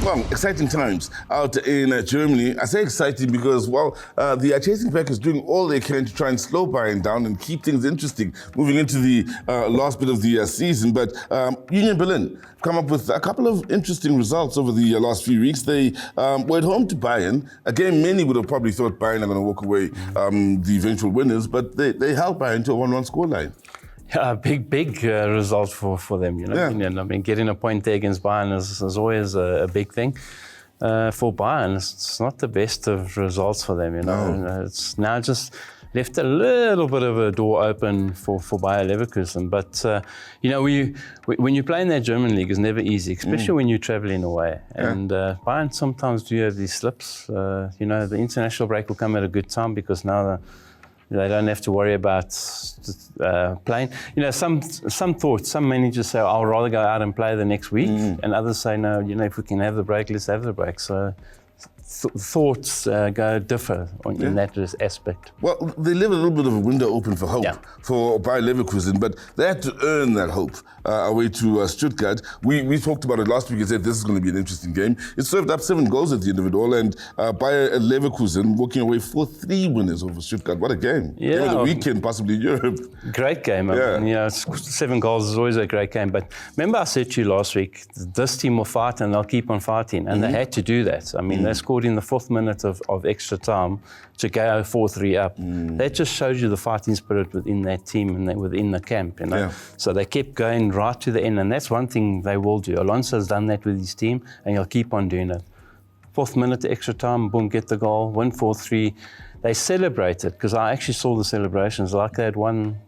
Well, exciting times out in Germany. I say exciting because, well, the chasing pack is doing all they can to try and slow Bayern down and keep things interesting moving into the last bit of the season. But Union Berlin come up with a couple of interesting results over the last few weeks. They were at home to Bayern, a game many would have probably thought Bayern are going to walk away the eventual winners, but they held Bayern to a 1-1 scoreline. Yeah, big result for them, you know. Yeah. I mean, getting a point there against Bayern is always a big thing. For Bayern, it's not the best of results for them, you know. No. It's now just left a little bit of a door open for Bayern Leverkusen. But, you know, when you play in that German league, it's never easy, especially when you're traveling away. Yeah. And Bayern sometimes do have these slips. You know, the international break will come at a good time because now they don't have to worry about playing. You know, some managers say, I'll rather go out and play the next week. And others say, no, you know, if we can have the break, let's have the break. So thoughts differ in that aspect. Well, they leave a little bit of a window open for hope for Bayer Leverkusen, but they had to earn that hope away to Stuttgart. We talked about it last week and said this is going to be an interesting game. It served up 7 goals at the end of it all, and Bayer Leverkusen walking away 4-3 winners over Stuttgart. What a game. Yeah. Game of the weekend, possibly in Europe. Great game. I mean, you know, 7 goals is always a great game. But remember I said to you last week, this team will fight and they'll keep on fighting. And they had to do that. I mean, they scored in the 4th minute of extra time to go 4-3 up. That just shows you the fighting spirit within that team and within the camp, you know. Yeah. So they kept going right to the end, and that's one thing they will do. Alonso's done that with his team, and he'll keep on doing it. 4th minute extra time, boom, get the goal, win 4-3. They celebrated, because I actually saw the celebrations like they had won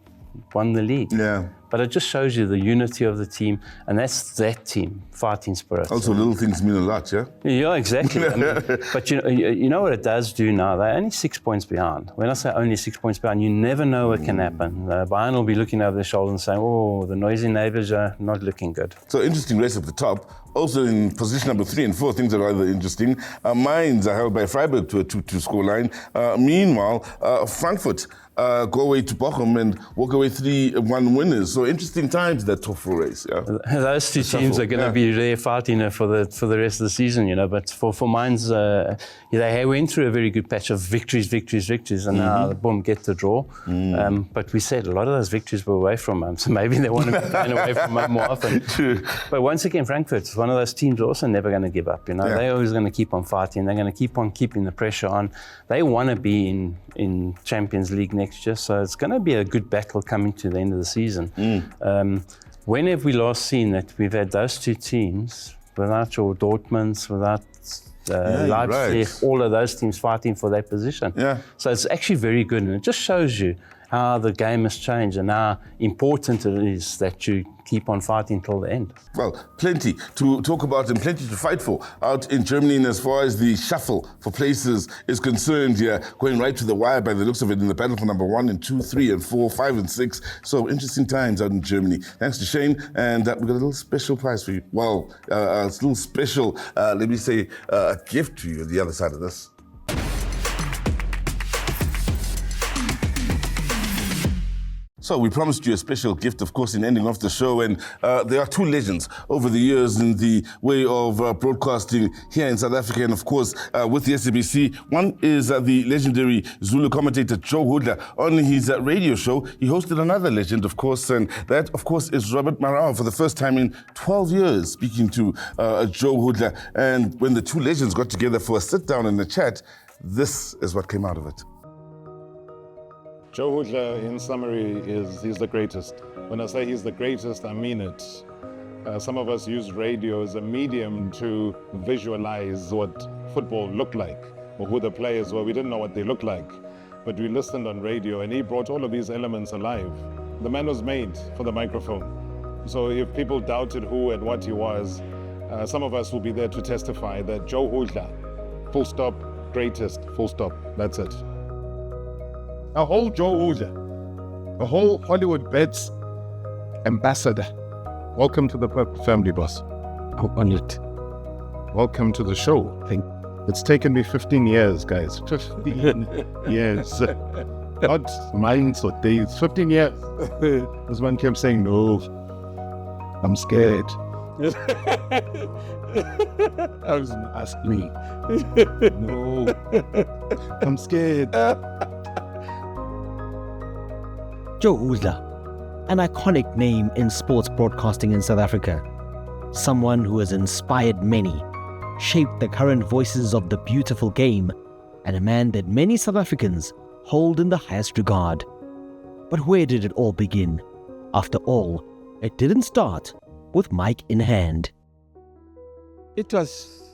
the league. Yeah. But it just shows you the unity of the team, and that's that team, fighting spirit. Also, little things mean a lot, yeah? Yeah, exactly. I mean, but you know what it does do now? They're only 6 points behind. When I say only 6 points behind, you never know what can happen. Bayern will be looking over their shoulder and saying, oh, the noisy neighbours are not looking good. So interesting race at the top. Also in position number 3 and 4, things are rather interesting. Mainz are held by Freiburg to a 2-2 scoreline. Meanwhile, Frankfurt go away to Bochum and walk away 3-1 winners. So interesting times, that top 4 race. Yeah. Those two teams are going to be there fighting for the rest of the season, you know. But for Mainz, they went through a very good patch of victories, and now boom, get the draw. But we said a lot of those victories were away from them, so maybe they want to be playing away from them more often. True. But once again, Frankfurt's one of those teams also never going to give up. You know, they're always going to keep on fighting. They're going to keep on keeping the pressure on. They want to be in Champions League next year, so it's going to be a good battle coming to the end of the season. When have we last seen that we've had those two teams without your Dortmunds, without Leipzig, all of those teams fighting for that position? Yeah. So it's actually very good, and it just shows you how the game has changed and how important it is that you keep on fighting till the end. Well, plenty to talk about and plenty to fight for out in Germany. And as far as the shuffle for places is concerned, going right to the wire by the looks of it in the battle for number 1 and 2, 3 and 4, 5 and 6. So interesting times out in Germany. Thanks to Shane, and we've got a little special prize for you. Well, a little special, let me say, a gift to you on the other side of this. So we promised you a special gift, of course, in ending off the show, and there are 2 legends over the years in the way of broadcasting here in South Africa, and of course with the SABC. One is the legendary Zulu commentator Joe Hudla. On his radio show, he hosted another legend, of course, and that, of course, is Robert Marawa, for the first time in 12 years, speaking to Joe Hudla. And when the 2 legends got together for a sit-down and a chat, this is what came out of it. Joe Hudla, in summary, he's the greatest. When I say he's the greatest, I mean it. Some of us use radio as a medium to visualize what football looked like, or who the players were. We didn't know what they looked like, but we listened on radio, and he brought all of these elements alive. The man was made for the microphone. So if people doubted who and what he was, some of us will be there to testify that Joe Hudla, full stop, greatest, full stop, that's it. A whole Joe Hudla, a whole Hollywood Bets ambassador. Welcome to the Purple Family, boss. I'm honored. Welcome to the show. It's taken me 15 years, guys. 15 years. Not months or days, 15 years. This man kept saying, no, I'm scared. I was gonna ask me. No, I'm scared. Joe Hudla, an iconic name in sports broadcasting in South Africa. Someone who has inspired many, shaped the current voices of the beautiful game, and a man that many South Africans hold in the highest regard. But where did it all begin? After all, it didn't start with mic in hand. It was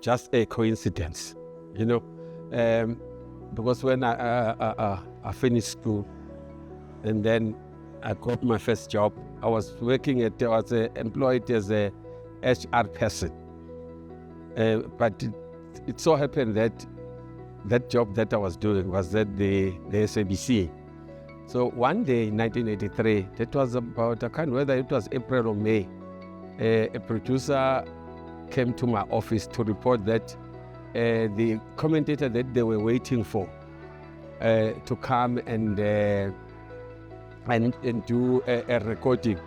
just a coincidence, you know, because when I finished school and then I got my first job, I was employed as a HR person. But it so happened that that job that I was doing was at the SABC. So one day in 1983, that was about, I can't remember whether it was April or May, a producer came to my office to report that the commentator that they were waiting for to come and do a recording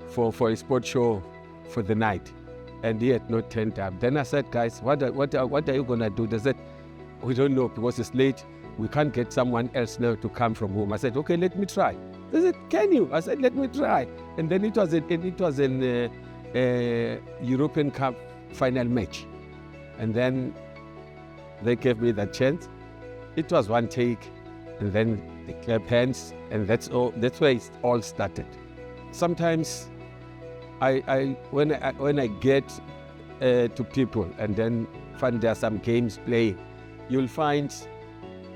for a sports show for the night, and he had not turned up. Then I said, guys, what are you gonna do? They said, we don't know because it's late. We can't get someone else now to come from home. I said, okay, let me try. They said, can you? I said, let me try. And then it was an European Cup final match. And then they gave me that chance. It was one take, and then they clap hands, and that's all. That's where it all started. Sometimes when I get to people and then find there are some games playing, you'll find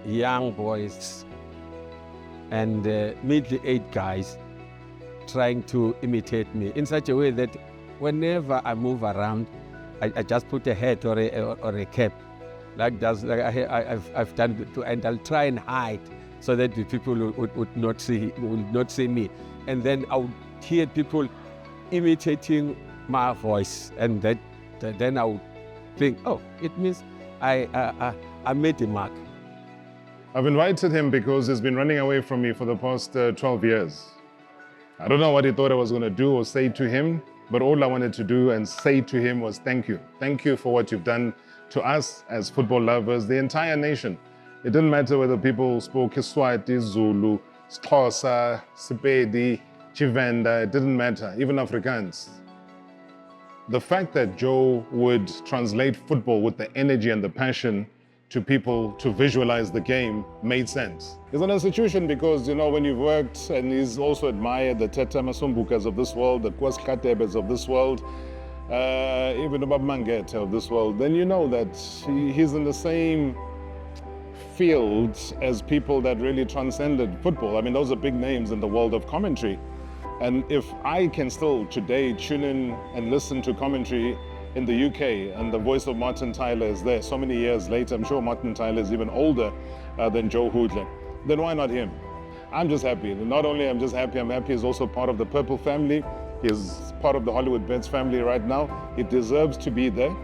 young boys and middle-aged guys trying to imitate me in such a way that whenever I move around, I just put a hat or a cap, like I've done, and I'll try and hide so that the people would not see me, and then I would hear people imitating my voice, and then I would think, oh, it means I made a mark. I've invited him because he's been running away from me for the past 12 years. I don't know what he thought I was going to do or say to him, but all I wanted to do and say to him was thank you. Thank you for what you've done to us as football lovers, the entire nation. It didn't matter whether people spoke Kiswati, Zulu, Xhosa, Sepedi, Chivenda, it didn't matter, even Afrikaans. The fact that Joe would translate football with the energy and the passion to people to visualize the game made sense. He's an institution because, you know, when you've worked, and he's also admired the Teta Masumbukas of this world, the Kwas Katebes of this world, even Bob Mangete of this world, then you know that he's in the same field as people that really transcended football. I mean, those are big names in the world of commentary. And if I can still today tune in and listen to commentary in the UK, and the voice of Martin Tyler is there so many years later, I'm sure Martin Tyler is even older than Joe Hudla, then why not him? I'm just happy. Not only I'm just happy, I'm happy he's also part of the Purple family. He's part of the Hollywood Bets family right now. He deserves to be there.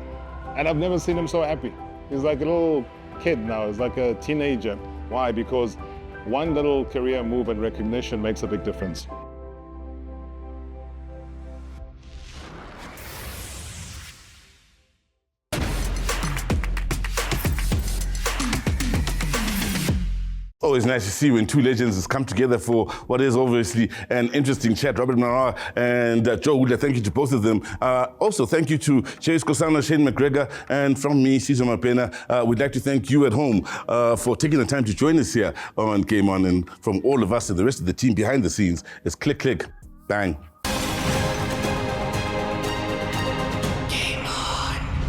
And I've never seen him so happy. He's like a little kid now, he's like a teenager. Why? Because one little career move and recognition makes a big difference. Always nice to see when two legends come together for what is obviously an interesting chat. Robert Marawa and Joe Hudla, thank you to both of them. Also, thank you to Chase Kosana, Shane McGregor, and from me, Cesar Mapena. We'd like to thank you at home for taking the time to join us here on Game On. And from all of us and the rest of the team behind the scenes, it's click, click, bang.